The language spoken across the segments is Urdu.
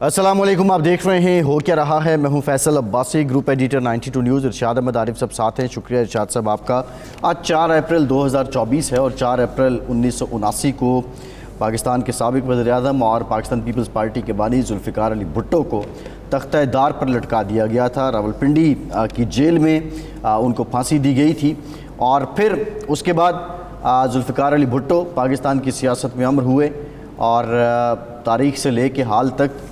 السلام علیکم، آپ دیکھ رہے ہیں ہو کیا رہا ہے۔ میں ہوں Faisal Abbasi, group editor 92 news. Irshad Ahmed Arif صاحب ساتھ ہیں، شکریہ ارشاد صاحب آپ کا۔ آج 4 اپریل 2024 ہے اور 4 اپریل 1979 کو پاکستان کے سابق وزیر اعظم اور پاکستان پیپلز پارٹی کے بانی ذوالفقار علی بھٹو کو تختہ دار پر لٹکا دیا گیا تھا۔ راولپنڈی کی جیل میں ان کو پھانسی دی گئی تھی اور پھر اس کے بعد ذوالفقار علی بھٹو پاکستان کی سیاست میں امر ہوئے اور تاریخ سے لے کے حال تک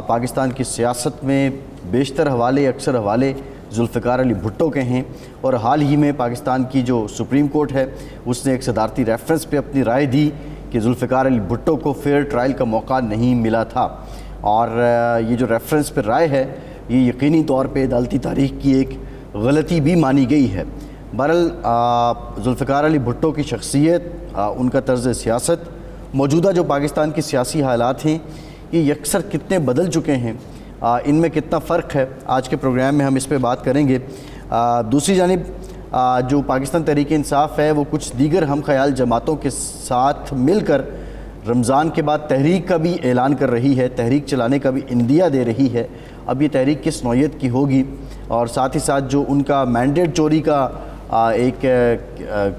پاکستان کی سیاست میں بیشتر حوالے، اکثر حوالے ذوالفقار علی بھٹو کے ہیں۔ اور حال ہی میں پاکستان کی جو سپریم کورٹ ہے اس نے ایک صدارتی ریفرنس پہ اپنی رائے دی کہ ذوالفقار علی بھٹو کو فیئر ٹرائل کا موقع نہیں ملا تھا، اور یہ جو ریفرنس پہ رائے ہے یہ یقینی طور پہ عدالتی تاریخ کی ایک غلطی بھی مانی گئی ہے۔ بہرحال ذوالفقار علی بھٹو کی شخصیت، ان کا طرز سیاست، موجودہ جو پاکستان کی سیاسی حالات ہیں یہ یکسر کتنے بدل چکے ہیں، ان میں کتنا فرق ہے، آج کے پروگرام میں ہم اس پہ بات کریں گے۔ دوسری جانب جو پاکستان تحریک انصاف ہے وہ کچھ دیگر ہم خیال جماعتوں کے ساتھ مل کر رمضان کے بعد تحریک کا بھی اعلان کر رہی ہے، تحریک چلانے کا بھی عندیہ دے رہی ہے۔ اب یہ تحریک کس نوعیت کی ہوگی، اور ساتھ ہی ساتھ جو ان کا مینڈیٹ چوری کا ایک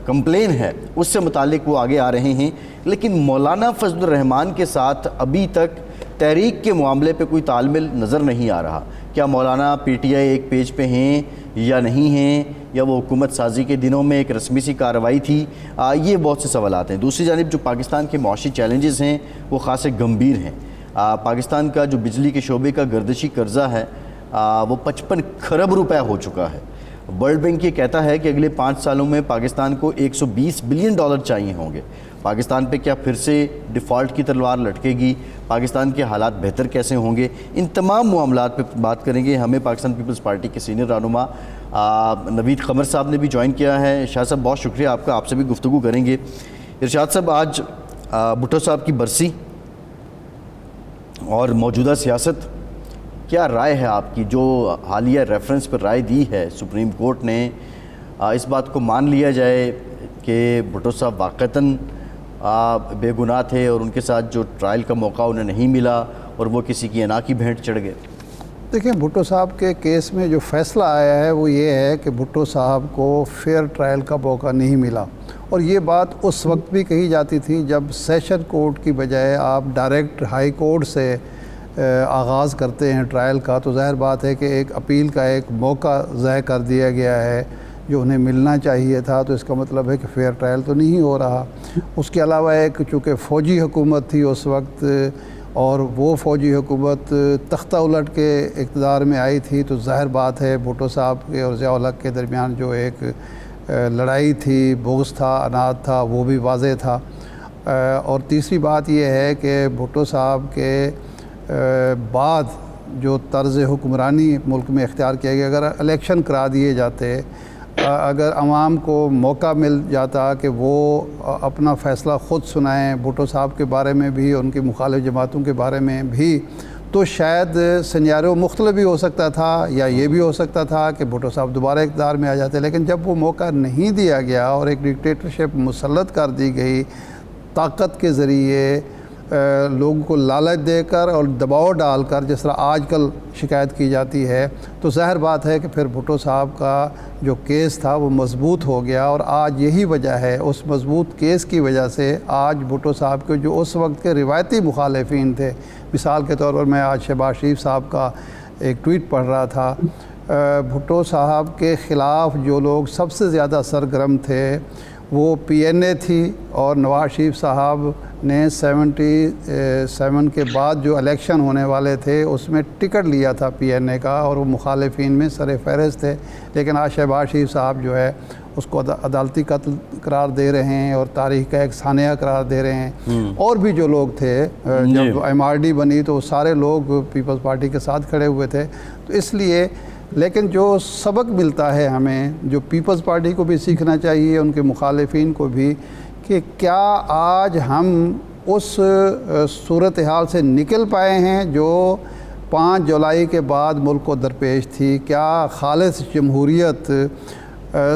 کمپلین ہے اس سے متعلق وہ آگے آ رہے ہیں۔ لیکن مولانا فضل الرحمان کے ساتھ ابھی تک تحریک کے معاملے پہ کوئی تالمیل نظر نہیں آ رہا۔ کیا مولانا پی ٹی آئی ایک پیج پہ ہیں یا نہیں ہیں، یا وہ حکومت سازی کے دنوں میں ایک رسمی سی کارروائی تھی، یہ بہت سے سوالات ہیں۔ دوسری جانب جو پاکستان کے معاشی چیلنجز ہیں وہ خاصے گمبھیر ہیں۔ پاکستان کا جو بجلی کے شعبے کا گردشی قرضہ ہے وہ 55 کھرب روپے ہو چکا ہے۔ ورلڈ بینک یہ کہتا ہے کہ اگلے 5 سالوں میں پاکستان کو $120 بلین چاہیے ہوں گے۔ پاکستان پہ کیا پھر سے ڈیفالٹ کی تلوار لٹکے گی؟ پاکستان کے حالات بہتر کیسے ہوں گے؟ ان تمام معاملات پہ بات کریں گے۔ ہمیں پاکستان پیپلز پارٹی کے سینئر رہنما نوید قمر صاحب نے بھی جوائن کیا ہے۔ ارشاد صاحب بہت شکریہ آپ کا، آپ سے بھی گفتگو کریں گے۔ ارشاد صاحب، آج بھٹو صاحب کی برسی اور موجودہ سیاست، کیا رائے ہے آپ کی؟ جو حالیہ ریفرنس پر رائے دی ہے سپریم کورٹ نے، اس بات کو مان لیا جائے کہ بھٹو صاحب واقعتاً بے گناہ تھے اور ان کے ساتھ جو ٹرائل کا موقع انہیں نہیں ملا اور وہ کسی کی انا کی بھینٹ چڑھ گئے؟ دیکھیں، بھٹو صاحب کے کیس میں جو فیصلہ آیا ہے وہ یہ ہے کہ بھٹو صاحب کو فیئر ٹرائل کا موقع نہیں ملا، اور یہ بات اس وقت بھی کہی جاتی تھی جب سیشن کورٹ کی بجائے آپ ڈائریکٹ ہائی کورٹ سے آغاز کرتے ہیں ٹرائل کا، تو ظاہر بات ہے کہ ایک اپیل کا ایک موقع ضائع کر دیا گیا ہے جو انہیں ملنا چاہیے تھا۔ تو اس کا مطلب ہے کہ فیئر ٹرائل تو نہیں ہو رہا۔ اس کے علاوہ ایک چونکہ فوجی حکومت تھی اس وقت، اور وہ فوجی حکومت تختہ الٹ کے اقتدار میں آئی تھی، تو ظاہر بات ہے بھٹو صاحب کے اور ضیاء الحق کے درمیان جو ایک لڑائی تھی، بغض تھا، عناد تھا، وہ بھی واضح تھا۔ اور تیسری بات یہ ہے کہ بھٹو صاحب کے بعد جو طرز حکمرانی ملک میں اختیار کیا گیا، اگر الیکشن کرا دیے جاتے، اگر عوام کو موقع مل جاتا کہ وہ اپنا فیصلہ خود سنائیں بھٹو صاحب کے بارے میں بھی، ان کی مخالف جماعتوں کے بارے میں بھی، تو شاید سینیریو مختلف بھی ہو سکتا تھا، یا یہ بھی ہو سکتا تھا کہ بھٹو صاحب دوبارہ اقتدار میں آ جاتے۔ لیکن جب وہ موقع نہیں دیا گیا اور ایک ڈکٹیٹرشپ مسلط کر دی گئی طاقت کے ذریعے، لوگوں کو لالچ دے کر اور دباؤ ڈال کر، جس طرح آج کل شکایت کی جاتی ہے، تو ظاہر بات ہے کہ پھر بھٹو صاحب کا جو کیس تھا وہ مضبوط ہو گیا، اور آج یہی وجہ ہے، اس مضبوط کیس کی وجہ سے آج بھٹو صاحب کے جو اس وقت کے روایتی مخالفین تھے، مثال کے طور پر میں آج شہباز شریف صاحب کا ایک ٹویٹ پڑھ رہا تھا، بھٹو صاحب کے خلاف جو لوگ سب سے زیادہ سرگرم تھے وہ پی این اے تھی، اور نواز شریف صاحب نے 77 کے بعد جو الیکشن ہونے والے تھے اس میں ٹکٹ لیا تھا پی این اے کا، اور وہ مخالفین میں سر فہرست تھے۔ لیکن آج شہباز شریف صاحب جو ہے اس کو عدالتی قتل قرار دے رہے ہیں اور تاریخ کا ایک سانحہ قرار دے رہے ہیں۔ اور بھی جو لوگ تھے، جب ایم آر ڈی بنی تو سارے لوگ پیپلز پارٹی کے ساتھ کھڑے ہوئے تھے۔ تو اس لیے لیکن جو سبق ملتا ہے ہمیں، جو پیپلز پارٹی کو بھی سیکھنا چاہیے، ان کے مخالفین کو بھی، کہ کیا آج ہم اس صورتحال سے نکل پائے ہیں جو 5 جولائی کے بعد ملک کو درپیش تھی؟ کیا خالص جمہوریت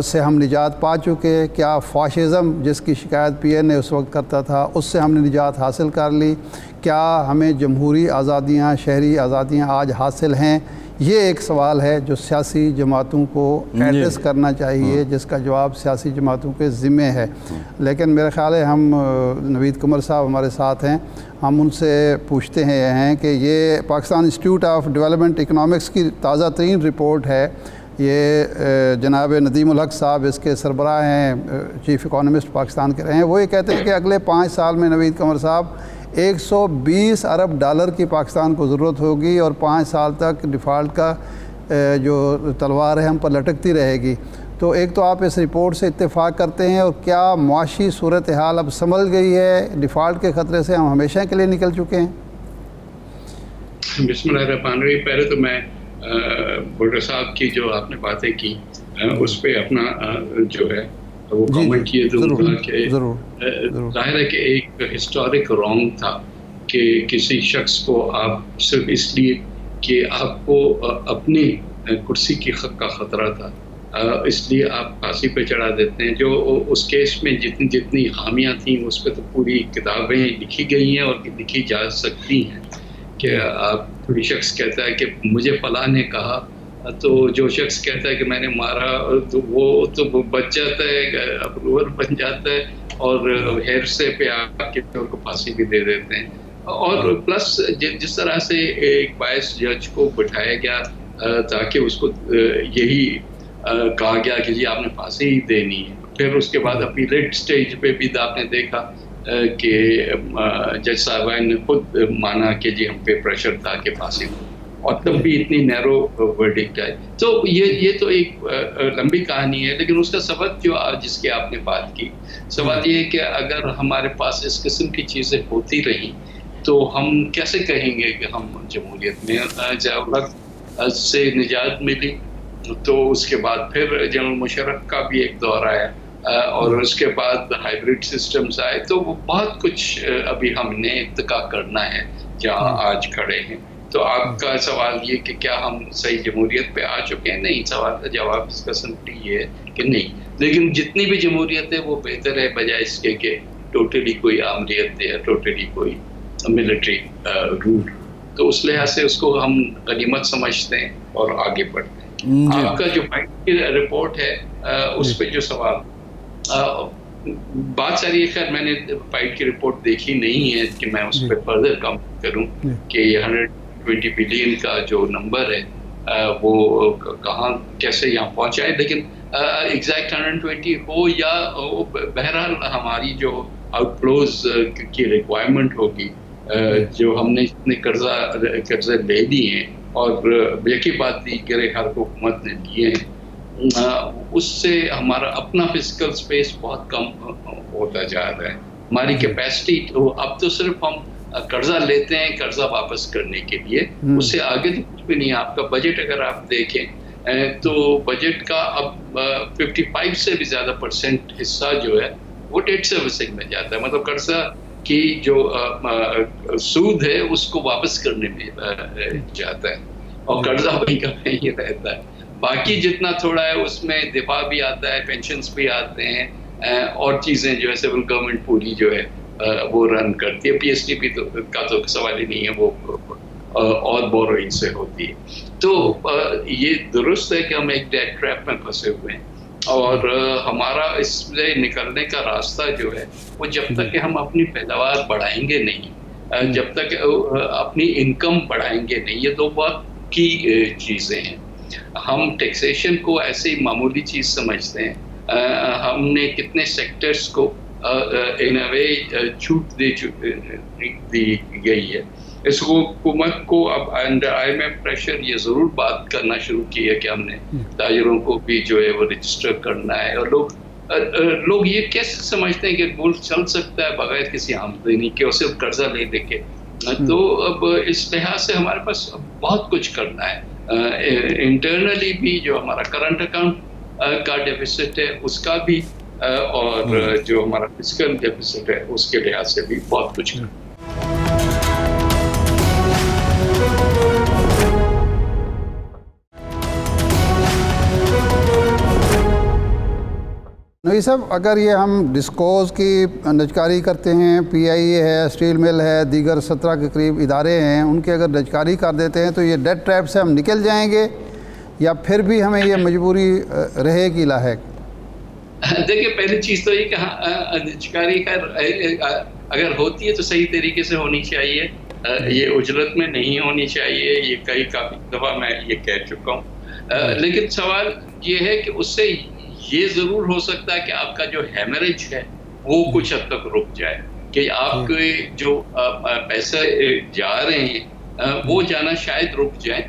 سے ہم نجات پا چکے؟ کیا فاشزم جس کی شکایت پی اے نے اس وقت کرتا تھا اس سے ہم نے نجات حاصل کر لی؟ کیا ہمیں جمہوری آزادیاں، شہری آزادیاں آج حاصل ہیں؟ یہ ایک سوال ہے جو سیاسی جماعتوں کو ایڈریس کرنا چاہیے، جس کا جواب سیاسی جماعتوں کے ذمہ ہے۔ لیکن میرا خیال ہے ہم نوید قمر صاحب ہمارے ساتھ ہیں، ہم ان سے پوچھتے ہیں کہ یہ Pakistan institute of development economics کی تازہ ترین رپورٹ ہے، یہ جناب ندیم الحق صاحب اس کے سربراہ ہیں، چیف اکانومسٹ پاکستان کے رہے ہیں۔ وہ یہ کہتے ہیں کہ اگلے 5 سال میں نوید قمر صاحب 120 ارب ڈالر کی پاکستان کو ضرورت ہوگی، اور 5 سال تک ڈیفالٹ کا جو تلوار ہے ہم پر لٹکتی رہے گی۔ تو ایک تو آپ اس رپورٹ سے اتفاق کرتے ہیں، اور کیا معاشی صورتحال اب سنبھل گئی ہے؟ ڈیفالٹ کے خطرے سے ہم ہمیشہ کے لیے نکل چکے ہیں؟ بسم اللہ الرحمن الرحیم۔ پہلے تو میں بھٹو صاحب کی جو آپ نے باتیں کی اس پہ اپنا جو ہے وہ کامنٹ یہ دوں گا کہ ظاہر ہے کہ ایک ہسٹورک رانگ تھا کہ کسی شخص کو آپ صرف اس لیے کہ آپ کو اپنی کرسی کی حق کا خطرہ تھا اس لیے آپ پھانسی پہ چڑھا دیتے ہیں۔ جو اس کیس میں جتنی خامیاں تھیں اس پہ تو پوری کتابیں لکھی گئی ہیں اور لکھی جا سکتی ہیں کہ آپ کوئی شخص کہتا ہے کہ مجھے فلاں نے کہا، تو جو شخص کہتا ہے کہ میں نے مارا تو وہ تو بچ جاتا ہے، اپروور بن جاتا ہے، اور ہیرسے پہ آپ کے کو پھانسی بھی دے دیتے ہیں۔ اور پلس جس طرح سے ایک باعث جج کو بٹھایا گیا تاکہ اس کو یہی کہا گیا کہ جی آپ نے پھانسی ہی دینی ہے، پھر اس کے بعد اپیلیٹ سٹیج پہ بھی آپ نے دیکھا کہ جج صاحبان نے خود مانا کہ جی ہم پہ پریشر تھا کہ پھانسی ہو، اور تب بھی اتنی نیرو ورڈکٹ آئی۔ تو یہ تو ایک لمبی کہانی ہے، لیکن اس کا سبب جو جس کی آپ نے بات کی، سوال یہ ہے کہ اگر ہمارے پاس اس قسم کی چیزیں ہوتی رہیں تو ہم کیسے کہیں گے کہ ہم جمہوریت میں جب سے نجات ملی، تو اس کے بعد پھر جنرل مشرف کا بھی ایک دور آیا، اور اس کے بعد ہائیبریڈ سسٹمز آئے، تو وہ بہت کچھ ابھی ہم نے ارتقا کرنا ہے جہاں آج کھڑے ہیں۔ تو آپ کا سوال یہ کہ کیا ہم صحیح جمہوریت پہ آ چکے ہیں؟ نہیں، سوال کا جواب اس کا سمپلی یہ ہے کہ نہیں، لیکن جتنی بھی جمہوریت ہے وہ بہتر ہے بجائے اس کے کہ ٹوٹلی کوئی آمریت ہے یا ٹوٹلی کوئی ملٹری رول۔ تو اس لحاظ سے اس کو ہم غنیمت سمجھتے ہیں اور آگے بڑھتے ہیں۔ آپ کا جو فائٹ کی رپورٹ ہے اس پہ جو سوال بات ساری، خیر میں نے فائٹ کی رپورٹ دیکھی نہیں ہے کہ میں اس پہ فردر کمنٹ کروں کہ یہ 120 بلین کا جو نمبر ہے وہ کہاں کیسے یہاں پہنچا ہے، لیکن ایگزیکٹ 120 ہو یا بہرحال ہماری جو آؤٹ فلوز کی ریکوائرمنٹ ہوگی، جو ہم نے اتنے قرضے لے لیے ہیں اور یقینی بات دی کہ ہر حکومت نے لیے ہیں، اس سے ہمارا اپنا فزیکل سپیس بہت کم ہوتا جا رہا ہے۔ ہماری کیپیسٹی اب تو صرف ہم قرضہ لیتے ہیں قرضہ واپس کرنے کے لیے، اس سے آگے تو کچھ بھی نہیں ہے۔ آپ کا بجٹ اگر آپ دیکھیں تو بجٹ کا اب 55 سے بھی زیادہ % حصہ جو ہے وہ ڈیٹ سروسنگ میں جاتا ہے، مطلب قرضہ کی جو سود ہے اس کو واپس کرنے میں جاتا ہے، اور قرضہ وہی کا وہیں رہتا ہے۔ باقی جتنا تھوڑا ہے اس میں دفاع بھی آتا ہے، پینشنز بھی آتے ہیں، اور چیزیں جو ہے سول گورنمنٹ پوری جو ہے وہ رن کرتی ہے۔ پی ایس ٹی پی کا تو سوال ہی نہیں ہے، وہ اور بوروئنگ سے ہوتی ہے۔ تو یہ درست ہے کہ ہم ایک ڈیٹ ٹریپ میں پھنسے ہوئے ہیں، اور ہمارا اس سے نکلنے کا راستہ جو ہے وہ جب تک کہ ہم اپنی پیداوار بڑھائیں گے نہیں، جب تک اپنی انکم بڑھائیں گے نہیں، یہ دو بہت کی چیزیں ہیں۔ ہم ٹیکسیشن کو ایسے ہی معمولی چیز سمجھتے ہیں، ہم نے کتنے سیکٹرز کو ان اے وے چھوٹ دی گئی ہے۔ اس حکومت کو اب under I M F pressure یہ ضرور بات کرنا شروع کی ہے کہ ہم نے تاجروں کو بھی جو ہے وہ رجسٹر کرنا ہے، اور لوگ یہ کیسے سمجھتے ہیں کہ ملک چل سکتا ہے بغیر کسی آمدنی کے اور صرف قرضہ لے دے کے۔ تو اب اس لحاظ سے ہمارے پاس بہت کچھ کرنا ہے، انٹرنلی بھی جو ہمارا کرنٹ اکاؤنٹ کا ڈیفیسٹ ہے اس کا بھی، اور جو ہمارا فزیکل ڈیفیسٹ ہے اس کے لحاظ سے بھی بہت کچھ کرنا ہے۔ نبی صاحب اگر یہ ہم ڈسکوز کی نجکاری کرتے ہیں، پی آئی اے ہے، اسٹیل مل ہے، دیگر 17 کے قریب ادارے ہیں، ان کے اگر نجکاری کر دیتے ہیں تو یہ ڈیٹ ٹریپ سے ہم نکل جائیں گے یا پھر بھی ہمیں یہ مجبوری رہے گی لاحق؟ دیکھیے پہلی چیز تو یہ کہ نجکاری اگر ہوتی ہے تو صحیح طریقے سے ہونی چاہیے، یہ اجرت میں نہیں ہونی چاہیے، یہ کافی دفعہ میں یہ کہہ چکا ہوں. لیکن سوال یہ ہے کہ اس سے یہ ضرور ہو سکتا ہے کہ آپ کا جو ہیمریج ہے وہ کچھ حد تک رک جائے، کہ آپ کے جو پیسے جا رہے ہیں وہ جانا شاید رک جائیں،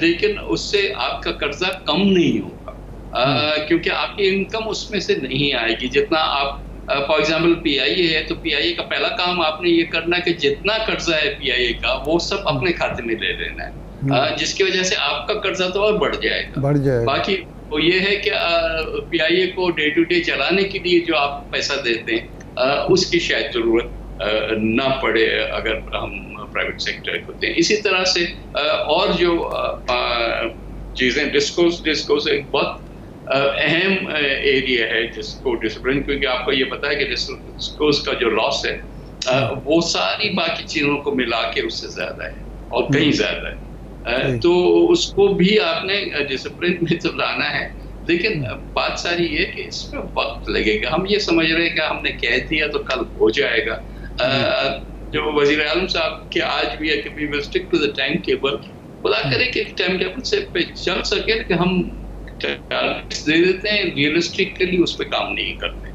لیکن اس سے آپ کا قرضہ کم نہیں ہوگا، کیونکہ آپ کی انکم اس میں سے نہیں آئے گی جتنا آپ فار ایگزامپل پی آئی اے ہے تو پی آئی اے کا پہلا کام آپ نے یہ کرنا کہ جتنا قرضہ ہے پی آئی اے کا وہ سب اپنے کھاتے میں لے لینا ہے، جس کی وجہ سے آپ کا قرضہ تو اور بڑھ جائے گا. باقی وہ یہ ہے کہ پی آئی اے کو ڈے ٹو ڈے چلانے کے لیے جو آپ پیسہ دیتے ہیں اس کی شاید ضرورت نہ پڑے اگر ہم پرائیویٹ سیکٹر ہوتے ہیں. اسی طرح سے اور جو چیزیں ڈسکوز ایک بہت اہم ایریا ہے جس کو ڈسپلن، کیونکہ آپ کو یہ پتا ہے کہ ڈسکوز کا جو لاس ہے وہ ساری باقی چیزوں کو ملا کے اس سے زیادہ ہے اور کہیں زیادہ ہے، تو اس کو بھی آپ نے ڈسپلن میں تو لانا ہے. لیکن بات ساری یہ کہ اس میں وقت لگے گا. ہم یہ سمجھ رہے ہیں کہ ہم نے کہہ دیا تو کل ہو جائے گا. جو وزیر اعظم صاحب کے آج بھی ہے کہ we will stick to the time table, خدا کرے کہ ٹائم ٹیبل سے پہ چل سکے کہ ہم ٹارگیٹس دے دیتے ہیں ریئلسٹکلی اس پہ کام نہیں کرتے،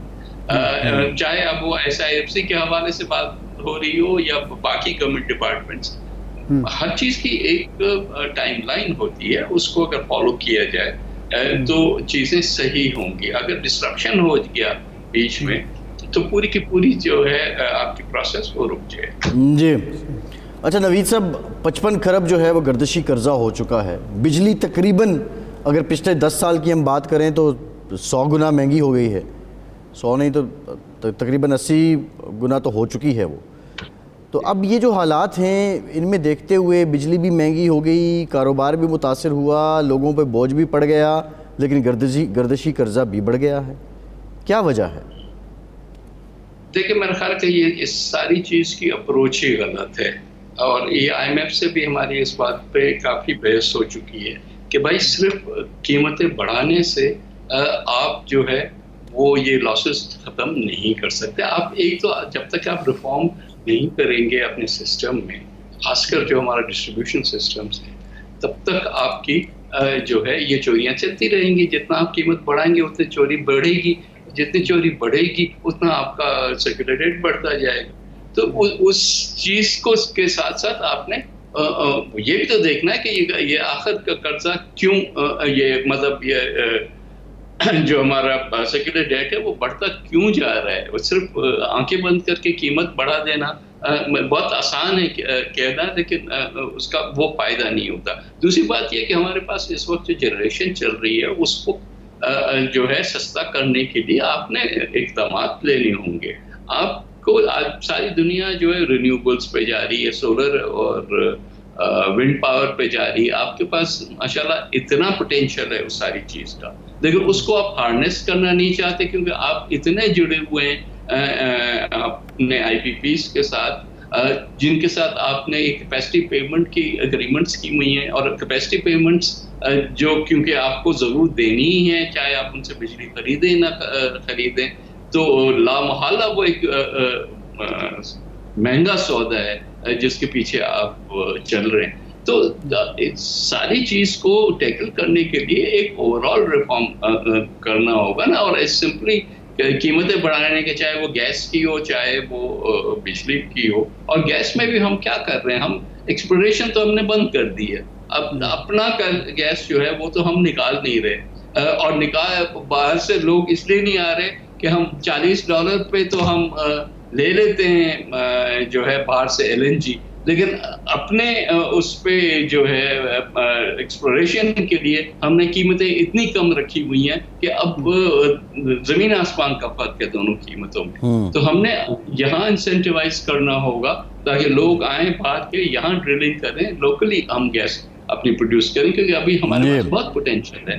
چاہے اب وہ ایس آئی ایف سی کے حوالے سے بات ہو رہی ہو یا باقی گورنمنٹ ڈپارٹمنٹس. ہر چیز کی ایک ٹائم لائن ہوتی ہے، اس کو اگر فالو کیا جائے تو چیزیں صحیح ہوں گی. اگر ڈسٹرپشن ہو گیا بیچ میں تو پوری کی پوری جو ہے آپ کی پروسیس وہ رک جائے. جی اچھا نوید صاحب، 55 کھرب جو ہے وہ گردشی قرضہ ہو چکا ہے. بجلی تقریباً اگر پچھلے 10 سال کی ہم بات کریں تو 100 گنا مہنگی ہو گئی ہے، 100 نہیں تو تقریباً 80 گنا تو ہو چکی ہے وہ. تو اب یہ جو حالات ہیں ان میں دیکھتے ہوئے بجلی بھی مہنگی ہو گئی، کاروبار بھی متاثر ہوا، لوگوں پہ بوجھ بھی پڑ گیا، لیکن گردشی قرضہ بھی بڑھ گیا ہے. کیا وجہ ہے؟ دیکھیں میرا خیال کہ یہ اس ساری چیز کی اپروچ ہی غلط ہے، اور یہ آئی ایم ایف سے بھی ہماری اس بات پہ کافی بحث ہو چکی ہے کہ بھائی صرف قیمتیں بڑھانے سے آپ جو ہے وہ یہ لاسز ختم نہیں کر سکتے. آپ ایک تو جب تک آپ ریفارم نہیں کریں گے اپنے سسٹم میں، خاص کر جو ہمارا ڈسٹریبیوشن سسٹمز ہیں، تب تک آپ کی جو ہے یہ چوریاں چلتی رہیں گی. جتنا آپ قیمت بڑھائیں گے اتنی چوری بڑھے گی، جتنی چوری بڑھے گی اتنا آپ کا سرکولر ریٹ بڑھتا جائے گا. تو اس چیز کو کے ساتھ ساتھ آپ نے یہ بھی تو دیکھنا ہے کہ یہ آخر کا قرضہ کیوں، یہ مطلب یہ جو ہمارا سیکولر ڈیٹ ہے وہ بڑھتا کیوں جا رہا ہے. وہ صرف آنکھیں بند کر کے قیمت بڑھا دینا بہت آسان ہے کہنا، لیکن اس کا وہ فائدہ نہیں ہوتا. دوسری بات یہ کہ ہمارے پاس اس وقت جو جنریشن چل رہی ہے اس کو جو ہے سستا کرنے کے لیے آپ نے اقدامات لینے ہوں گے. آپ کو آج ساری دنیا جو ہے رینیوبلس پہ جا رہی ہے، سولر اور ونڈ پاور پہ جا رہی ہے. آپ کے پاس ماشاءاللہ اتنا پوٹینشیل ہے اس ساری چیز کا، لیکن اس کو آپ ہارنیس کرنا نہیں چاہتے کیونکہ آپ اتنے جڑے ہوئے ہیں اپنے آئی پی پیز کے ساتھ، جن کے ساتھ آپ نے ایک کیپیسٹی پیمنٹ کی اگریمنٹس کی ہوئی ہیں. اور کیپیسٹی پیمنٹس جو کیونکہ آپ کو ضرور دینی ہی ہے، چاہے آپ ان سے بجلی خریدیں نہ خریدیں، تو لا محالہ وہ ایک مہنگا سودا ہے جس کے پیچھے آپ چل رہے ہیں. تو ساری چیز کو ٹیکل کرنے کے لیے ایک اوور آل ریفارم کرنا ہوگا نا. اور سمپلی قیمتیں بڑھانے کے، چاہے وہ گیس کی ہو چاہے وہ بجلی کی ہو. اور گیس میں بھی ہم کیا کر رہے ہیں، ہم ایکسپلوریشن تو ہم نے بند کر دی ہے. اب اپنا گیس جو ہے وہ تو ہم نکال نہیں رہے، اور باہر سے لوگ اس لیے نہیں آ رہے کہ ہم $40 پہ تو ہم لے لیتے ہیں جو ہے باہر سے LNG، لیکن اپنے اس پہ جو ہے ایکسپلوریشن کے لیے ہم نے قیمتیں اتنی کم رکھی ہوئی ہیں کہ اب زمین آسمان کا فرق ہے دونوں قیمتوں میں. تو ہم نے یہاں انسینٹیوائز کرنا ہوگا تاکہ لوگ آئیں باہر کے، یہاں ڈرلنگ کریں، لوکلی ہم گیس اپنی پروڈیوس کریں، کیونکہ ابھی ہمارے پاس بہت پوٹینشیل ہے.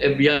FBR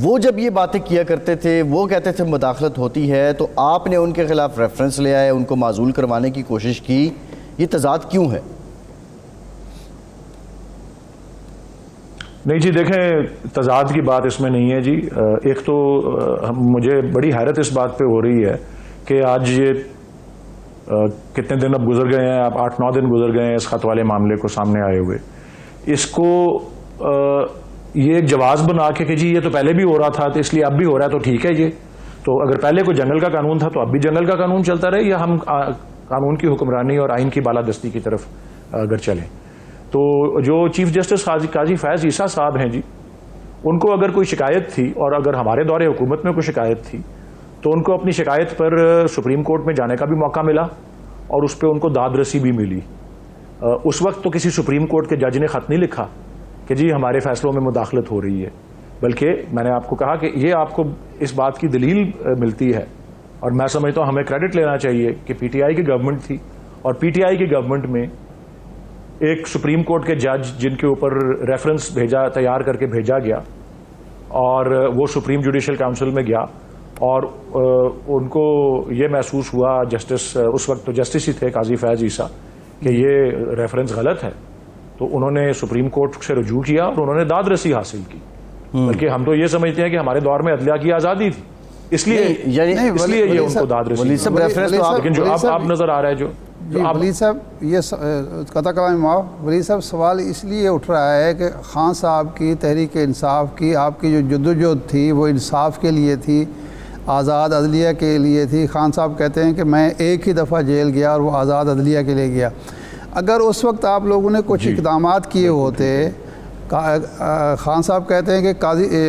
وہ جب یہ باتیں کیا کرتے تھے، وہ کہتے تھے مداخلت ہوتی ہے، تو آپ نے ان کے خلاف ریفرنس لے آئے، ان کو معزول کروانے کی کوشش کی، یہ تضاد کیوں ہے؟ نہیں جی دیکھیں، تضاد کی بات اس میں نہیں ہے جی. ایک تو مجھے بڑی حیرت اس بات پہ ہو رہی ہے کہ آج یہ کتنے دن اب گزر گئے ہیں، اب 8-9 دن گزر گئے ہیں اس خط والے معاملے کو سامنے آئے ہوئے. اس کو یہ ایک جواز بنا کے کہ جی یہ تو پہلے بھی ہو رہا تھا تو اس لیے اب بھی ہو رہا ہے تو ٹھیک ہے. یہ تو اگر پہلے کوئی جنگل کا قانون تھا تو اب بھی جنگل کا قانون چلتا رہے، یا ہم قانون کی حکمرانی اور آئین کی بالادستی کی طرف اگر چلیں. تو جو چیف جسٹس قاضی فیض عیسیٰ صاحب ہیں جی، ان کو اگر کوئی شکایت تھی اور اگر ہمارے دور حکومت میں کوئی شکایت تھی تو ان کو اپنی شکایت پر سپریم کورٹ میں جانے کا بھی موقع ملا اور اس پہ ان کو داد رسی بھی ملی. اس وقت تو کسی سپریم کورٹ کے جج نے خط نہیں لکھا کہ جی ہمارے فیصلوں میں مداخلت ہو رہی ہے، بلکہ میں نے آپ کو کہا کہ یہ آپ کو اس بات کی دلیل ملتی ہے. اور میں سمجھتا ہوں ہمیں کریڈٹ لینا چاہیے کہ پی ٹی آئی کی گورنمنٹ تھی، اور پی ٹی آئی کی گورنمنٹ میں ایک سپریم کورٹ کے جج جن کے اوپر ریفرنس تیار کر کے بھیجا گیا، اور وہ سپریم جوڈیشل کاؤنسل میں گیا اور ان کو یہ محسوس ہوا، جسٹس اس وقت تو جسٹس ہی تھے قاضی فیض عیسیٰ، کہ یہ ریفرنس غلط ہے، تو انہوں نے سپریم کورٹ سے رجوع کیا اور انہوں نے داد رسی حاصل کی. بلکہ ہم تو یہ سمجھتے ہیں کہ ہمارے دور میں عدلیہ کی آزادی تھی، اس لیے یہ ان کو داد رسی. لیکن جو آپ نظر آ رہا ہے جو ولی صاحب، یہ قطع کلام معاف، ولی صاحب سوال اس لیے اٹھ رہا ہے کہ خان صاحب کی تحریک انصاف کی آپ کی جو جدوجہد تھی وہ انصاف کے لیے تھی، آزاد عدلیہ کے لیے تھی. خان صاحب کہتے ہیں کہ میں ایک ہی دفعہ جیل گیا اور وہ آزاد عدلیہ کے لیے گیا. اگر اس وقت آپ لوگوں نے کچھ اقدامات کیے ہوتے، خان صاحب کہتے ہیں کہ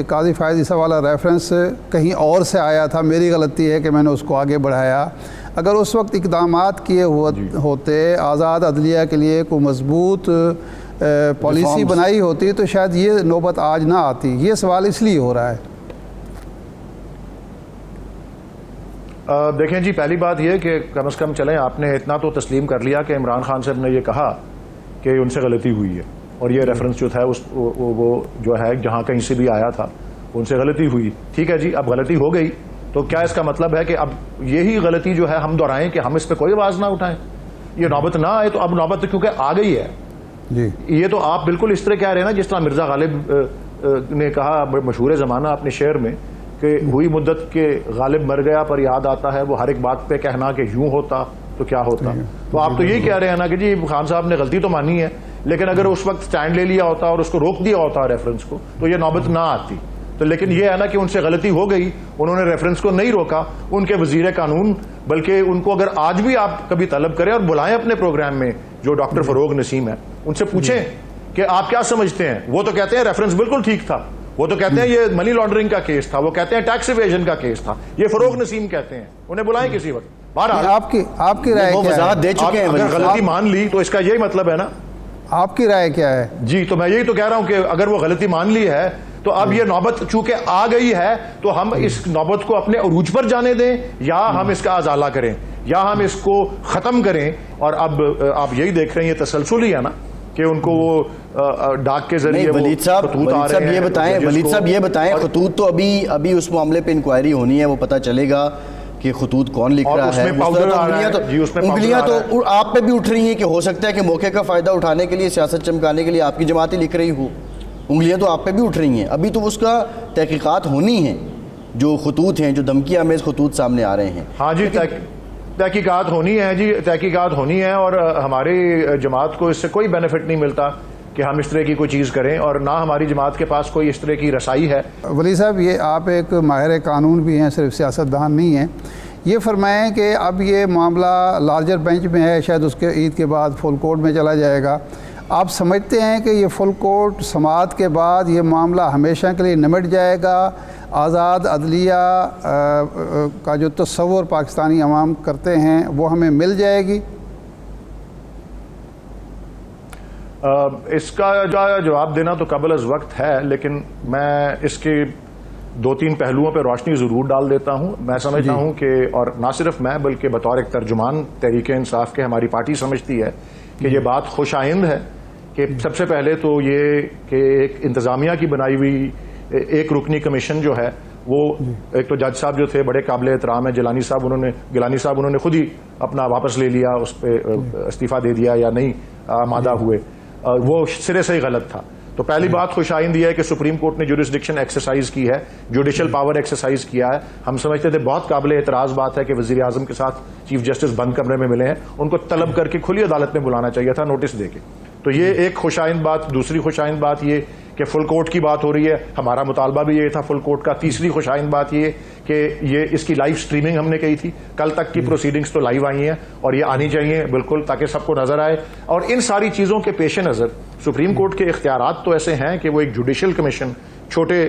قاضی فیض عیسیٰ والا ریفرنس کہیں اور سے آیا تھا، میری غلطی ہے کہ میں نے اس کو آگے بڑھایا. اگر اس وقت اقدامات کیے ہوتے، آزاد عدلیہ کے لیے کوئی مضبوط پالیسی بنائی ہوتی تو شاید یہ نوبت آج نہ آتی. یہ سوال اس لیے ہو رہا ہے. دیکھیں جی، پہلی بات یہ کہ کم از کم چلیں آپ نے اتنا تو تسلیم کر لیا کہ عمران خان صاحب نے یہ کہا کہ ان سے غلطی ہوئی ہے، اور یہ ریفرنس جو تھا وہ جو ہے جہاں کہیں سے بھی آیا تھا ان سے غلطی ہوئی. ٹھیک ہے جی، اب غلطی ہو گئی تو کیا اس کا مطلب ہے کہ اب یہی غلطی جو ہے ہم دہرائیں کہ ہم اس پہ کوئی آواز نہ اٹھائیں، یہ نوبت نہ آئے؟ تو اب نوبت کیونکہ آ گئی ہے جی. یہ تو آپ بالکل اس طرح کہہ رہے ہیں نا جس طرح مرزا غالب نے کہا مشہور زمانہ اپنے شعر میں کہ ہوئی مدت کے غالب مر گیا پر یاد آتا ہے وہ ہر ایک بات پہ کہنا کہ یوں ہوتا تو کیا ہوتا. تو آپ تو یہی کہہ رہے ہیں نا کہ جی خان صاحب نے غلطی تو مانی ہے، لیکن اگر اس وقت سٹینڈ لے لیا ہوتا اور اس کو روک دیا ہوتا ریفرنس کو تو یہ نوبت نہ آتی. تو لیکن یہ ہے نا کہ ان سے غلطی ہو گئی، انہوں نے ریفرنس کو نہیں روکا. ان کے وزیر قانون، بلکہ ان کو اگر آج بھی آپ کبھی طلب کریں اور بلائیں اپنے پروگرام میں، جو ڈاکٹر فروغ نسیم ہے، ان سے پوچھیں کہ آپ کیا سمجھتے ہیں. وہ تو کہتے ہیں ریفرنس بالکل ٹھیک تھا، وہ تو کہتے ہیں یہ منی لانڈرنگ کا کیس تھا، وہ کہتے ہیں ٹیکس ایویژن کا کیس تھا. یہ فروغ نسیم کہتے ہیں، انہیں بلائیں کسی وقت. بہرحال آپ کی رائے وضاحت دے چکے ہیں. اگر غلطی مان لی تو اس کا یہی مطلب ہے نا. آپ کی رائے کیا ہے؟ جی تو میں یہی تو کہہ رہا ہوں کہ اگر وہ غلطی مان لی ہے تو اب یہ نوبت چونکہ آ گئی ہے تو ہم اس نوبت کو اپنے عروج پر جانے دیں، یا ہم اس کا ازالہ کریں، یا ہم اس کو ختم کریں. اور اب آپ یہی دیکھ رہے ہیں یہ تسلسل ہی ہے نا کہ ان کو وہ ڈاک کے ذریعے ولید صاحب یہ بتائیں خطوط تو ابھی اس معاملے پہ انکوائری ہونی ہے، وہ پتہ چلے گا کہ خطوط کون لکھ رہا ہے. انگلیاں تو آپ پہ بھی اٹھ رہی ہیں کہ ہو سکتا ہے کہ موقع کا فائدہ اٹھانے کے لیے، سیاست چمکانے کے لیے آپ کی جماعت ہی لکھ رہی ہو. انگلیاں تو آپ پہ بھی اٹھ رہی ہیں. ابھی تو اس کا تحقیقات ہونی ہیں، جو خطوط ہیں، جو دھمکی آمیز خطوط سامنے آ رہے ہیں. ہاں جی، تحقیقات ہونی ہے جی، تحقیقات ہونی ہے. اور ہماری جماعت کو اس سے کوئی بینیفٹ نہیں ملتا کہ ہم اس طرح کی کوئی چیز کریں، اور نہ ہماری جماعت کے پاس کوئی اس طرح کی رسائی ہے. ولی صاحب، یہ آپ ایک ماہر قانون بھی ہیں، صرف سیاستدان نہیں ہیں. یہ فرمائیں کہ اب یہ معاملہ لارجر بینچ میں ہے، شاید اس کے عید کے بعد فل کورٹ میں چلا جائے گا. آپ سمجھتے ہیں کہ یہ فل کورٹ سماعت کے بعد یہ معاملہ ہمیشہ کے لیے نمٹ جائے گا؟ آزاد عدلیہ کا جو تصور پاکستانی عوام کرتے ہیں وہ ہمیں مل جائے گی؟ اس کا جواب دینا تو قبل از وقت ہے، لیکن میں اس کے 2-3 پہلوؤں پہ روشنی ضرور ڈال دیتا ہوں. میں سمجھتا ہوں کہ، اور نہ صرف میں بلکہ بطور ایک ترجمان تحریک انصاف کے ہماری پارٹی سمجھتی ہے کہ یہ بات خوش آئند ہے کہ سب سے پہلے تو یہ کہ ایک انتظامیہ کی بنائی ہوئی ایک رکنی کمیشن جو ہے وہ ایک تو جج صاحب جو تھے بڑے قابل احترام ہیں، گیلانی صاحب انہوں نے خود ہی اپنا واپس لے لیا، اس پہ استعفیٰ دے دیا یا نہیں آمادہ ہوئے، وہ سرے سے ہی غلط تھا. تو پہلی بات خوش آئند یہ ہے کہ سپریم کورٹ نے جوریسڈکشن ایکسرسائز کی ہے، جوڈیشل پاور ایکسرسائز کیا ہے. ہم سمجھتے تھے بہت قابل اعتراض بات ہے کہ وزیر اعظم کے ساتھ چیف جسٹس بند کمرے میں ملے ہیں، ان کو طلب کر کے کھلی عدالت میں بلانا چاہیے تھا نوٹس دے کے. تو یہ ایک خوش آئند بات. دوسری خوش آئند بات یہ کہ فل کورٹ کی بات ہو رہی ہے، ہمارا مطالبہ بھی یہ تھا فل کورٹ کا. تیسری خوش آئند بات یہ کہ یہ اس کی لائیو سٹریمنگ ہم نے کہی تھی، کل تک کی پروسیڈنگز تو لائیو آئی ہیں اور یہ آنی چاہیے بالکل تاکہ سب کو نظر آئے. اور ان ساری چیزوں کے پیش نظر سپریم کورٹ کے اختیارات تو ایسے ہیں کہ وہ ایک جوڈیشل کمیشن چھوٹے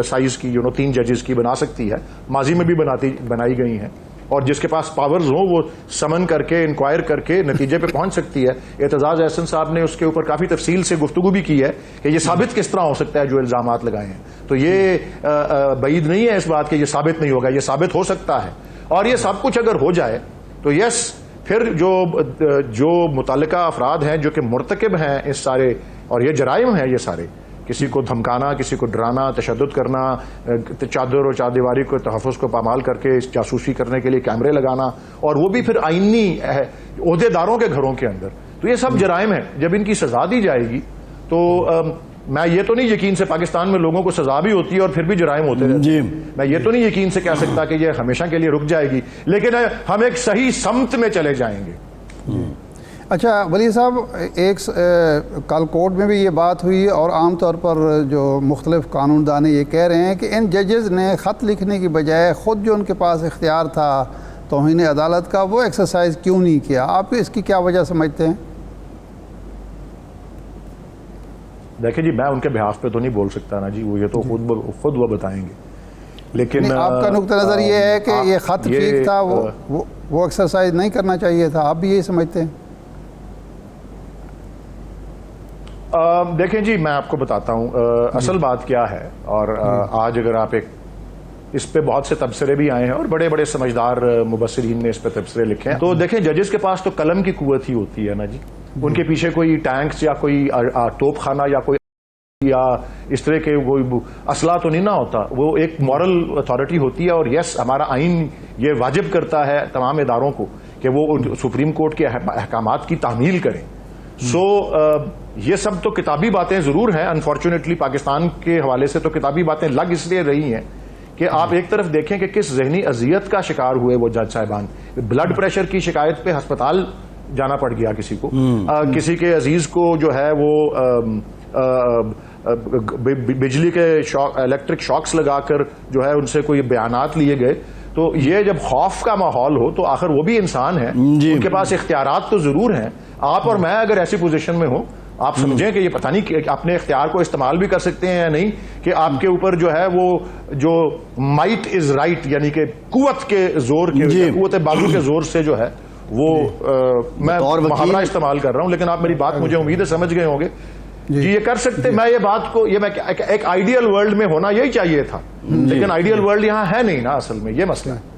سائز کی 3 ججز کی بنا سکتی ہے، ماضی میں بھی بنائی گئی ہیں، اور جس کے پاس پاورز ہوں وہ سمن کر کے انکوائر کر کے نتیجے پہ پہنچ سکتی ہے. اعتزاز احسن صاحب نے اس کے اوپر کافی تفصیل سے گفتگو بھی کی ہے کہ یہ ثابت کس طرح ہو سکتا ہے جو الزامات لگائے ہیں. تو یہ بعید نہیں ہے اس بات کہ یہ ثابت نہیں ہوگا، یہ ثابت ہو سکتا ہے. اور یہ سب کچھ اگر ہو جائے تو یس پھر جو متعلقہ افراد ہیں جو کہ مرتکب ہیں اس سارے، اور یہ جرائم ہیں یہ سارے، کسی کو دھمکانا، کسی کو ڈرانا، تشدد کرنا، چادر اور چاردیواری کو تحفظ کو پامال کر کے جاسوسی کرنے کے لیے کیمرے لگانا، اور وہ بھی پھر آئینی عہدے داروں کے گھروں کے اندر، تو یہ سب جرائم ہیں. جب ان کی سزا دی جائے گی تو میں یہ تو نہیں یقین سے پاکستان میں لوگوں کو سزا بھی ہوتی ہے اور پھر بھی جرائم ہوتے رہتے ہیں، میں یہ تو نہیں یقین سے کہہ سکتا کہ یہ ہمیشہ کے لیے رک جائے گی، لیکن ہم ایک صحیح سمت میں چلے جائیں گے. اچھا ولی صاحب، ایک کل کورٹ میں بھی یہ بات ہوئی اور عام طور پر جو مختلف قانون دانے یہ کہہ رہے ہیں کہ ان ججز نے خط لکھنے کی بجائے خود جو ان کے پاس اختیار تھا توہین عدالت کا وہ ایکسرسائز کیوں نہیں کیا؟ آپ اس کی کیا وجہ سمجھتے ہیں؟ دیکھیں جی، میں ان کے بحاف پہ تو نہیں بول سکتا نا جی، وہ یہ تو خود وہ بتائیں گے. لیکن آپ کا نقطہ نظر یہ ہے کہ یہ خط ٹھیک تھا، وہ ایکسرسائز نہیں کرنا چاہیے تھا، آپ بھی یہی سمجھتے ہیں؟ دیکھیں جی، میں آپ کو بتاتا ہوں اصل بات کیا ہے. اور آج اگر آپ اس پہ بہت سے تبصرے بھی آئے ہیں اور بڑے بڑے سمجھدار مبصرین نے اس پہ تبصرے لکھے ہیں، تو دیکھیں ججز کے پاس تو قلم کی قوت ہی ہوتی ہے نا جی. ان کے پیچھے کوئی ٹینکس یا کوئی توپ خانہ یا کوئی یا اس طرح کے کوئی اسلحہ تو نہیں نہ ہوتا. وہ ایک مورل اتھارٹی ہوتی ہے. اور یس، ہمارا آئین یہ واجب کرتا ہے تمام اداروں کو کہ وہ سپریم کورٹ کے احکامات کی تعمیل کریں. سو یہ سب تو کتابی باتیں ضرور ہیں. انفارچونیٹلی پاکستان کے حوالے سے تو کتابی باتیں لگ اس لیے رہی ہیں کہ آپ ایک طرف دیکھیں کہ کس ذہنی اذیت کا شکار ہوئے وہ جج صاحبان. بلڈ پریشر کی شکایت پہ ہسپتال جانا پڑ گیا کسی کو، کسی کے عزیز کو جو ہے وہ بجلی کے الیکٹرک شاکس لگا کر جو ہے ان سے کوئی بیانات لیے گئے. تو یہ جب خوف کا ماحول ہو تو آخر وہ بھی انسان ہیں، ان کے پاس اختیارات تو ضرور ہیں. آپ اور میں اگر ایسی پوزیشن میں ہوں، آپ سمجھیں کہ یہ پتہ نہیں کہ اپنے اختیار کو استعمال بھی کر سکتے ہیں یا نہیں، کہ آپ کے اوپر جو ہے وہ جو مائٹ از رائٹ، یعنی کہ قوت کے زور کے، قوت بازو کے زور سے جو ہے وہ میں محاورہ استعمال کر رہا ہوں، لیکن آپ میری بات مجھے امید ہے سمجھ گئے ہوں گے. جی یہ کر سکتے. میں یہ بات کو یہ میں ایک آئیڈیل ورلڈ میں ہونا یہی چاہیے تھا، لیکن آئیڈیل ورلڈ یہاں ہے نہیں نا اصل میں، یہ مسئلہ ہے.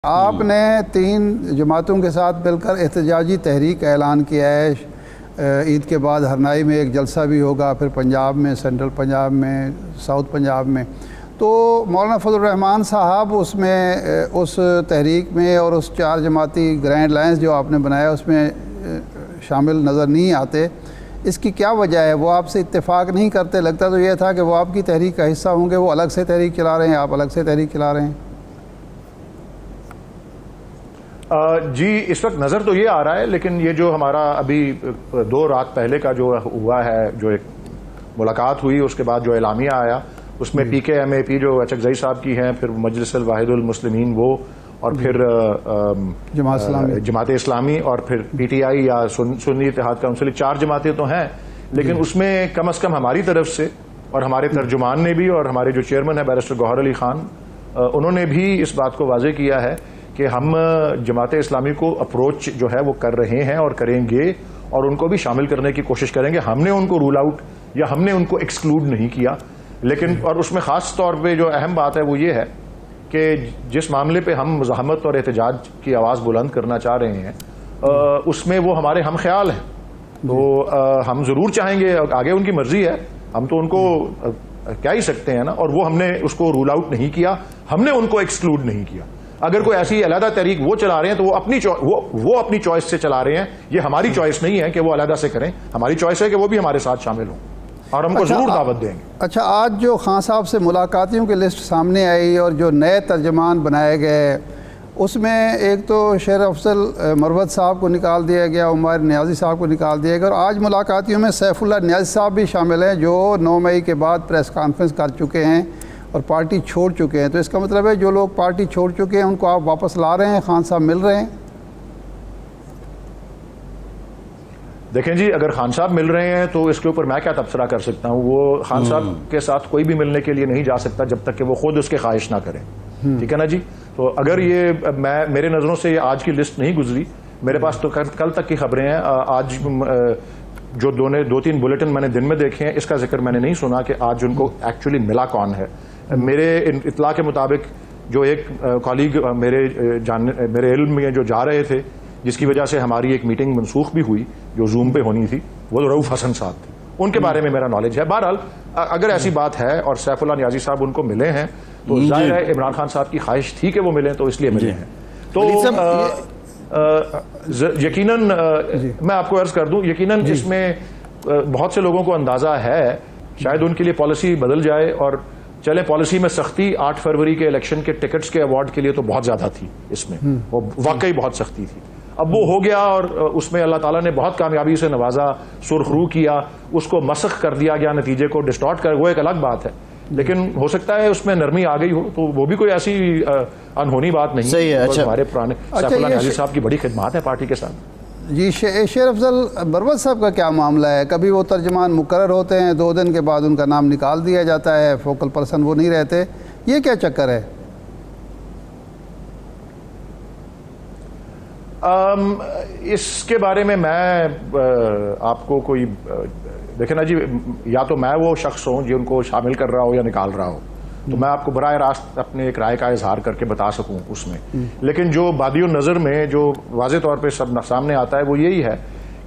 آپ نے 3 جماعتوں کے ساتھ مل کر احتجاجی تحریک کا اعلان کیا ہے. عید کے بعد ہرنائی میں ایک جلسہ بھی ہوگا، پھر پنجاب میں، سینٹرل پنجاب میں، ساؤتھ پنجاب میں. تو مولانا فضل الرحمان صاحب اس تحریک میں اور اس 4 جماعتی گرینڈ لائنز جو آپ نے بنایا اس میں شامل نظر نہیں آتے. اس کی کیا وجہ ہے؟ وہ آپ سے اتفاق نہیں کرتے؟ لگتا تو یہ تھا کہ وہ آپ کی تحریک کا حصہ ہوں گے، وہ الگ سے تحریک چلا رہے ہیں، آپ الگ سے تحریک چلا رہے ہیں. جی اس وقت نظر تو یہ آ رہا ہے، لیکن یہ جو ہمارا ابھی 2 رات پہلے کا جو ہوا ہے، جو ایک ملاقات ہوئی، اس کے بعد جو اعلامیہ آیا، اس میں پی کے ایم اے پی جو اچکزئی صاحب کی ہیں، پھر مجلس الواحد المسلمین وہ، اور پھر جماعت اسلامی، اور پھر پی ٹی آئی یا سنی اتحاد کونسل، 4 جماعتیں تو ہیں. لیکن اس میں کم از کم ہماری طرف سے اور ہمارے ترجمان نے بھی، اور ہمارے جو چیئرمین ہیں بیرسٹر گوہر علی خان، انہوں نے بھی اس بات کو واضح کیا ہے کہ ہم جماعت اسلامی کو اپروچ جو ہے وہ کر رہے ہیں اور کریں گے، اور ان کو بھی شامل کرنے کی کوشش کریں گے. ہم نے ان کو رول آؤٹ یا ہم نے ان کو ایکسکلوڈ نہیں کیا. لیکن اور اس میں خاص طور پہ جو اہم بات ہے وہ یہ ہے کہ جس معاملے پہ ہم مزاحمت اور احتجاج کی آواز بلند کرنا چاہ رہے ہیں اس میں وہ ہمارے ہم خیال ہیں. تو ہم ضرور چاہیں گے, آگے ان کی مرضی ہے, ہم تو ان کو کہہ ہی سکتے ہیں نا, اور وہ ہم نے اس کو رول آؤٹ نہیں کیا, ہم نے ان کو ایکسکلوڈ نہیں کیا. اگر کوئی ایسی علیحدہ تحریک وہ چلا رہے ہیں تو وہ اپنی چوائس سے چلا رہے ہیں, یہ ہماری چوائس نہیں ہے کہ وہ علیحدہ سے کریں, ہماری چوائس ہے کہ وہ بھی ہمارے ساتھ شامل ہوں اور ہم کو ضرور دعوت دیں گے. اچھا, آج جو خان صاحب سے ملاقاتیوں کی لسٹ سامنے آئی اور جو نئے ترجمان بنائے گئے, اس میں ایک تو شیر افضل مروت صاحب کو نکال دیا گیا, عمر نیازی صاحب کو نکال دیا گیا, اور آج ملاقاتیوں میں سیف اللہ نیازی صاحب بھی شامل ہیں جو 9 مئی کے بعد پریس کانفرنس کر چکے ہیں اور پارٹی چھوڑ چکے ہیں. تو اس کا مطلب ہے جو لوگ پارٹی چھوڑ چکے ہیں ان کو آپ واپس لا رہے ہیں, خان صاحب مل رہے ہیں؟ دیکھیں جی, اگر خان صاحب مل رہے ہیں تو اس کے اوپر میں کیا تبصرہ کر سکتا ہوں. وہ خان صاحب کے ساتھ کوئی بھی ملنے کے لیے نہیں جا سکتا جب تک کہ وہ خود اس کے خواہش نہ کریں, ٹھیک ہے نا جی. تو اگر یہ میرے نظروں سے یہ آج کی لسٹ نہیں گزری, میرے پاس تو کل تک کی خبریں ہیں. آج جو 2-3 بلیٹن میں نے دن میں دیکھے ہیں, اس کا ذکر میں نے نہیں سنا کہ آج ان کو ایکچولی ملا کون ہے. میرے اطلاع کے مطابق جو ایک کالیگ میرے علم میں جو جا رہے تھے, جس کی وجہ سے ہماری ایک میٹنگ منسوخ بھی ہوئی جو زوم پہ ہونی تھی, وہ رؤف حسن صاحب تھے. ان کے بارے میں میرا نالج ہے. بہرحال اگر ایسی بات ہے اور سیف اللہ نیازی صاحب ان کو ملے ہیں تو ظاہر ہے عمران خان صاحب کی خواہش تھی کہ وہ ملیں, تو اس لیے ملے ہیں. تو یقیناً میں آپ کو عرض کر دوں, یقیناً اس میں بہت سے لوگوں کو اندازہ ہے, شاید ان کے لیے پالیسی بدل جائے, اور چلے پالیسی میں سختی 8 فروری کے الیکشن کے ٹکٹس کے ایوارڈ کے لیے تو بہت زیادہ تھی, اس میں وہ واقعی بہت سختی تھی. اب وہ ہو گیا اور اس میں اللہ تعالیٰ نے بہت کامیابی سے نوازا, سرخ رو کیا, اس کو مسخ کر دیا گیا, نتیجے کو ڈسٹارٹ کر, وہ ایک الگ بات ہے. لیکن ہو سکتا ہے اس میں نرمی آ گئی ہو, تو وہ بھی کوئی ایسی انہونی بات نہیں. صحیح ہے. اچھا, ہمارے پرانے سیف اللہ نیازی صاحب کی بڑی خدمات ہیں پارٹی کے ساتھ. جی, شیر افضل مروت صاحب کا کیا معاملہ ہے؟ کبھی وہ ترجمان مقرر ہوتے ہیں, 2 دن کے بعد ان کا نام نکال دیا جاتا ہے, فوکل پرسن وہ نہیں رہتے, یہ کیا چکر ہے؟ اس کے بارے میں آپ کو کوئی دیکھیں نا جی, یا تو میں وہ شخص ہوں جن کو شامل کر رہا ہو یا نکال رہا ہو, تو میں آپ کو براہ راست اپنے ایک رائے کا اظہار کر کے بتا سکوں اس میں. لیکن جو بادی النظر میں جو واضح طور پہ سب سامنے آتا ہے وہ یہی ہے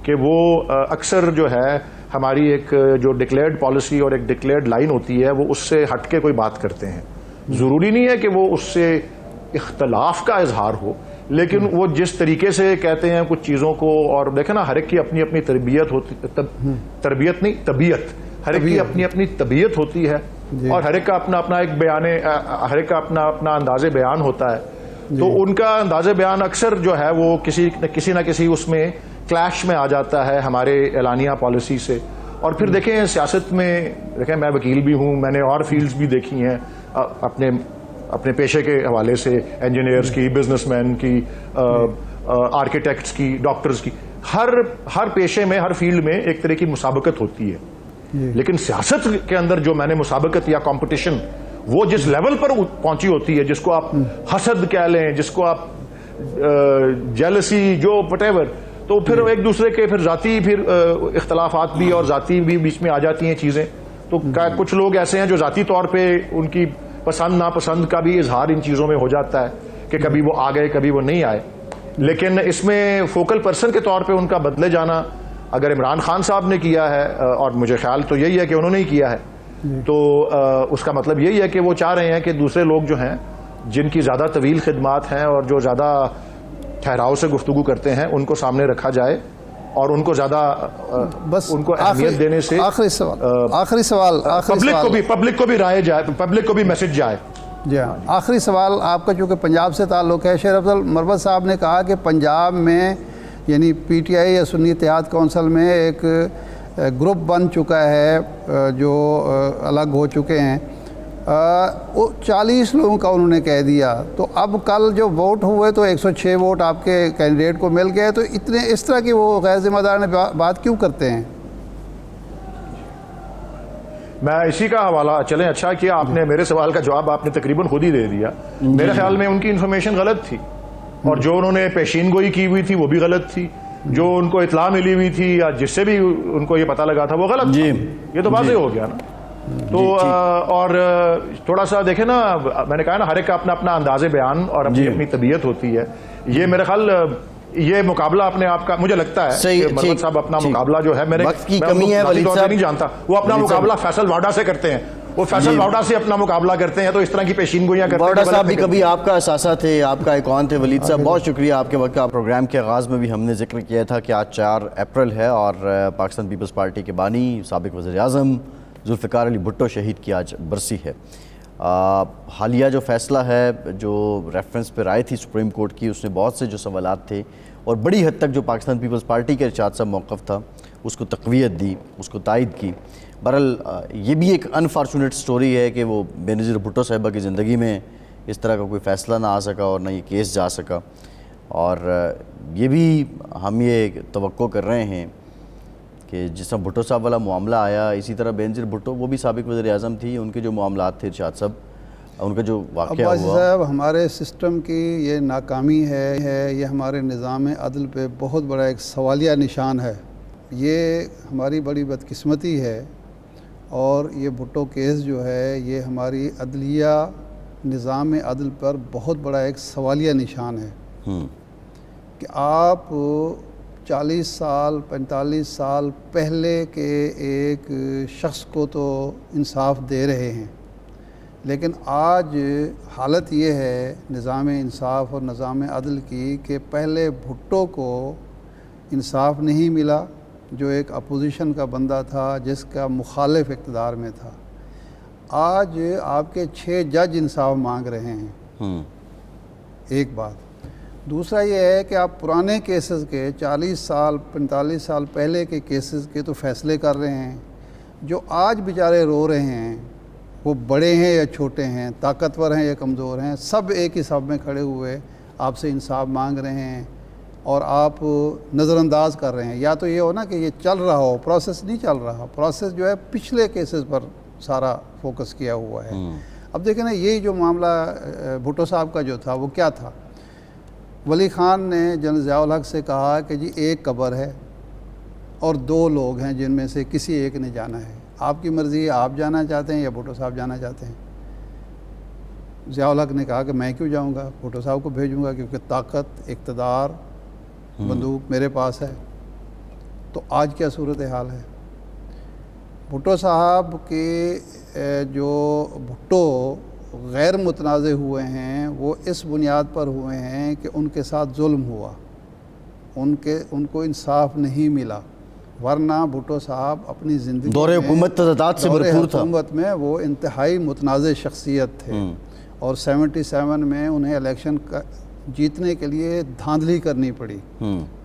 کہ وہ اکثر جو ہے ہماری ایک جو ڈکلیئرڈ پالیسی اور ایک ڈکلیئرڈ لائن ہوتی ہے, وہ اس سے ہٹ کے کوئی بات کرتے ہیں. ضروری نہیں ہے کہ وہ اس سے اختلاف کا اظہار ہو, لیکن وہ جس طریقے سے کہتے ہیں کچھ چیزوں کو, اور دیکھیں نا ہر ایک کی اپنی اپنی طبیعت اپنی اپنی طبیعت ہوتی ہے, اور ہر ایک کا اپنا ایک بیان, ہر ایک کا اپنا انداز بیان ہوتا ہے. تو ان کا انداز بیان اکثر جو ہے وہ کسی نہ کسی اس میں کلیش میں آ جاتا ہے ہمارے اعلانیہ پالیسی سے. اور پھر دیکھیں سیاست میں, دیکھیں میں وکیل بھی ہوں, میں نے اور فیلڈز بھی دیکھی ہیں اپنے پیشے کے حوالے سے, انجینئرز کی, بزنس مین کی, آرکیٹیکٹس کی, ڈاکٹرز کی, ہر پیشے میں, ہر فیلڈ میں ایک طرح کی مسابقت ہوتی ہے. لیکن سیاست کے اندر جو میں نے مسابقت یا کمپٹیشن وہ جس لیول پر پہنچی ہوتی ہے, جس کو آپ حسد کہہ لیں, جس کو آپ جیلسی, جو وٹ ایور, تو پھر ایک دوسرے کے پھر ذاتی پھر اختلافات بھی اور ذاتی بھی بیچ میں آ جاتی ہیں چیزیں. تو کچھ لوگ ایسے ہیں جو ذاتی طور پہ ان کی پسند ناپسند کا بھی اظہار ان چیزوں میں ہو جاتا ہے کہ کبھی وہ آ گئے کبھی وہ نہیں آئے. لیکن اس میں فوکل پرسن کے طور پہ ان کا بدلے جانا اگر عمران خان صاحب نے کیا ہے, اور مجھے خیال تو یہی ہے کہ انہوں نے ہی کیا ہے, تو اس کا مطلب یہی ہے کہ وہ چاہ رہے ہیں کہ دوسرے لوگ جو ہیں جن کی زیادہ طویل خدمات ہیں اور جو زیادہ ٹھہراؤ سے گفتگو کرتے ہیں ان کو سامنے رکھا جائے, اور ان کو زیادہ بس ان کو اہمیت دینے سے آخری سوال پبلک کو بھی رائے جائے, پبلک کو بھی میسج جائے. جی ہاں, آخری سوال آپ کا چونکہ پنجاب سے تعلق ہے. شیر افضل مروت صاحب نے کہا کہ پنجاب میں یعنی پی ٹی آئی یا سنی اتحاد کونسل میں ایک گروپ بن چکا ہے جو الگ ہو چکے ہیں, 40 لوگوں کا انہوں نے کہہ دیا. تو اب کل جو ووٹ ہوئے تو 106 ووٹ آپ کے کینڈیڈیٹ کو مل گئے, تو اتنے اس طرح کی وہ غیر ذمہ دارانہ بات کیوں کرتے ہیں؟ میں اسی کا حوالہ, چلیں اچھا کیا آپ نے, میرے سوال کا جواب آپ نے تقریباً خود ہی دے دیا. میرے خیال میں ان کی انفارمیشن غلط تھی, اور جو انہوں نے پیشین گوئی کی ہوئی تھی وہ بھی غلط تھی, جو ان کو اطلاع ملی ہوئی تھی یا جس سے بھی ان کو یہ پتہ لگا تھا وہ غلط تھا. یہ تو واضح ہو گیا نا. تو اور تھوڑا سا دیکھیں نا، میں نے کہا نا ہر ایک کا اپنا اپنا انداز بیان اور اپنی اپنی طبیعت ہوتی ہے. یہ میرے خیال یہ مقابلہ اپنے آپ کا مجھے لگتا ہے کہ مروت صاحب اپنا مقابلہ جو ہے وقت کی کمی ہے ولید صاحب نہیں جانتا، وہ اپنا مقابلہ فیصل واڈا سے کرتے ہیں، وہ فیصل واڈا سے اپنا مقابلہ کرتے ہیں، تو اس طرح کی پیشین گوئیاں کرتے ہیں. واڈا صاحب بھی کبھی آپ کا اثاثہ تھے، آپ کا ایک تھے. ولید صاحب بہت شکریہ آپ کے وقت کا. پروگرام کے آغاز میں بھی ہم نے ذکر کیا تھا کہ آج 4 اپریل ہے اور پاکستان پیپلز پارٹی کے بانی سابق وزیر اعظم ذوالفقار علی بھٹو شہید کی آج برسی ہے. حالیہ جو فیصلہ ہے، جو ریفرنس پہ رائے تھی سپریم کورٹ کی، اس نے بہت سے جو سوالات تھے اور بڑی حد تک جو پاکستان پیپلز پارٹی کے ارشاد صاحب موقف تھا اس کو تقویت دی، اس کو تائید کی. بہرحال یہ بھی ایک انفارچونیٹ سٹوری ہے کہ وہ بے نظیر بھٹو صاحبہ کی زندگی میں اس طرح کا کوئی فیصلہ نہ آ سکا اور نہ یہ کیس جا سکا. اور یہ بھی ہم یہ توقع کر رہے ہیں کہ جس طرح بھٹو صاحب والا معاملہ آیا، اسی طرح بے نظیر بھٹو وہ بھی سابق وزیر اعظم تھی، ان کے جو معاملات تھے ارشاد صاحب، ان کا جو واقعہ عباسی ہوا. صاحب، ہمارے سسٹم کی یہ ناکامی ہے، یہ ہمارے نظام عدل پہ بہت بڑا ایک سوالیہ نشان ہے. یہ ہماری بڑی بدقسمتی ہے اور یہ بھٹو کیس جو ہے یہ ہماری عدلیہ نظام عدل پر بہت بڑا ایک سوالیہ نشان ہے کہ آپ 40 سال 45 سال پہلے کے ایک شخص کو تو انصاف دے رہے ہیں، لیکن آج حالت یہ ہے نظام انصاف اور نظام عدل کی کہ پہلے بھٹو کو انصاف نہیں ملا جو ایک اپوزیشن کا بندہ تھا، جس کا مخالف اقتدار میں تھا. آج آپ کے 6 جج انصاف مانگ رہے ہیں. ایک بات. دوسرا یہ ہے کہ آپ پرانے کیسز کے 40 سال 45 سال پہلے کے کیسز کے تو فیصلے کر رہے ہیں. جو آج بیچارے رو رہے ہیں، وہ بڑے ہیں یا چھوٹے ہیں، طاقتور ہیں یا کمزور ہیں، سب ایک ہی صف میں کھڑے ہوئے آپ سے انصاف مانگ رہے ہیں اور آپ نظر انداز کر رہے ہیں. یا تو یہ ہو نا کہ یہ چل رہا ہو، پروسیس نہیں چل رہا، پروسیس جو ہے پچھلے کیسز پر سارا فوکس کیا ہوا ہے. اب دیکھیں نا، یہی جو معاملہ بھٹو صاحب کا جو تھا وہ کیا تھا؟ ولی خان نے جنرل ضیاء الحق سے کہا کہ جی ایک قبر ہے اور 2 لوگ ہیں جن میں سے کسی ایک نے جانا ہے، آپ کی مرضی ہے، آپ جانا چاہتے ہیں یا بھٹو صاحب جانا چاہتے ہیں. ضیاء الحق نے کہا کہ میں کیوں جاؤں گا، بھٹو صاحب کو بھیجوں گا، کیونکہ طاقت، اقتدار، بندوق میرے پاس ہے. تو آج کیا صورتحال ہے؟ بھٹو صاحب کے جو بھٹو غیر متنازع ہوئے ہیں وہ اس بنیاد پر ہوئے ہیں کہ ان کے ساتھ ظلم ہوا، ان کو انصاف نہیں ملا. ورنہ بھٹو صاحب اپنی زندگی دور حکومت تضادات سے بھرپور تھا. حکومت میں وہ انتہائی متنازع شخصیت تھے اور 77 میں انہیں الیکشن جیتنے کے لیے دھاندلی کرنی پڑی.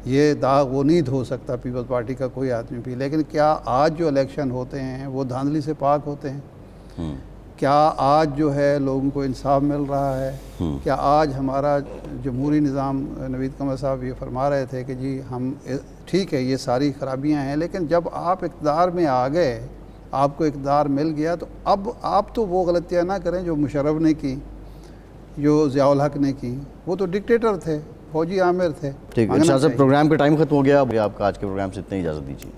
یہ داغ وہ نہیں دھو سکتا پیپلز پارٹی کا کوئی آدمی بھی. لیکن کیا آج جو الیکشن ہوتے ہیں وہ دھاندلی سے پاک ہوتے ہیں؟ کیا آج جو ہے لوگوں کو انصاف مل رہا ہے؟ کیا آج ہمارا جمہوری نظام، نوید قمر صاحب یہ فرما رہے تھے کہ جی ہم ٹھیک ہے یہ ساری خرابیاں ہیں، لیکن جب آپ اقتدار میں آ گئے، آپ کو اقتدار مل گیا، تو اب آپ تو وہ غلطیاں نہ کریں جو مشرف نے کی، جو ضیاء الحق نے کی. وہ تو ڈکٹیٹر تھے، فوجی آمر تھے. ٹھیک ہے، ارشاد صاحب پروگرام کا ٹائم ختم ہو گیا. آپ کا آج کے پروگرام سے اتنا ہی اجازت دیجیے.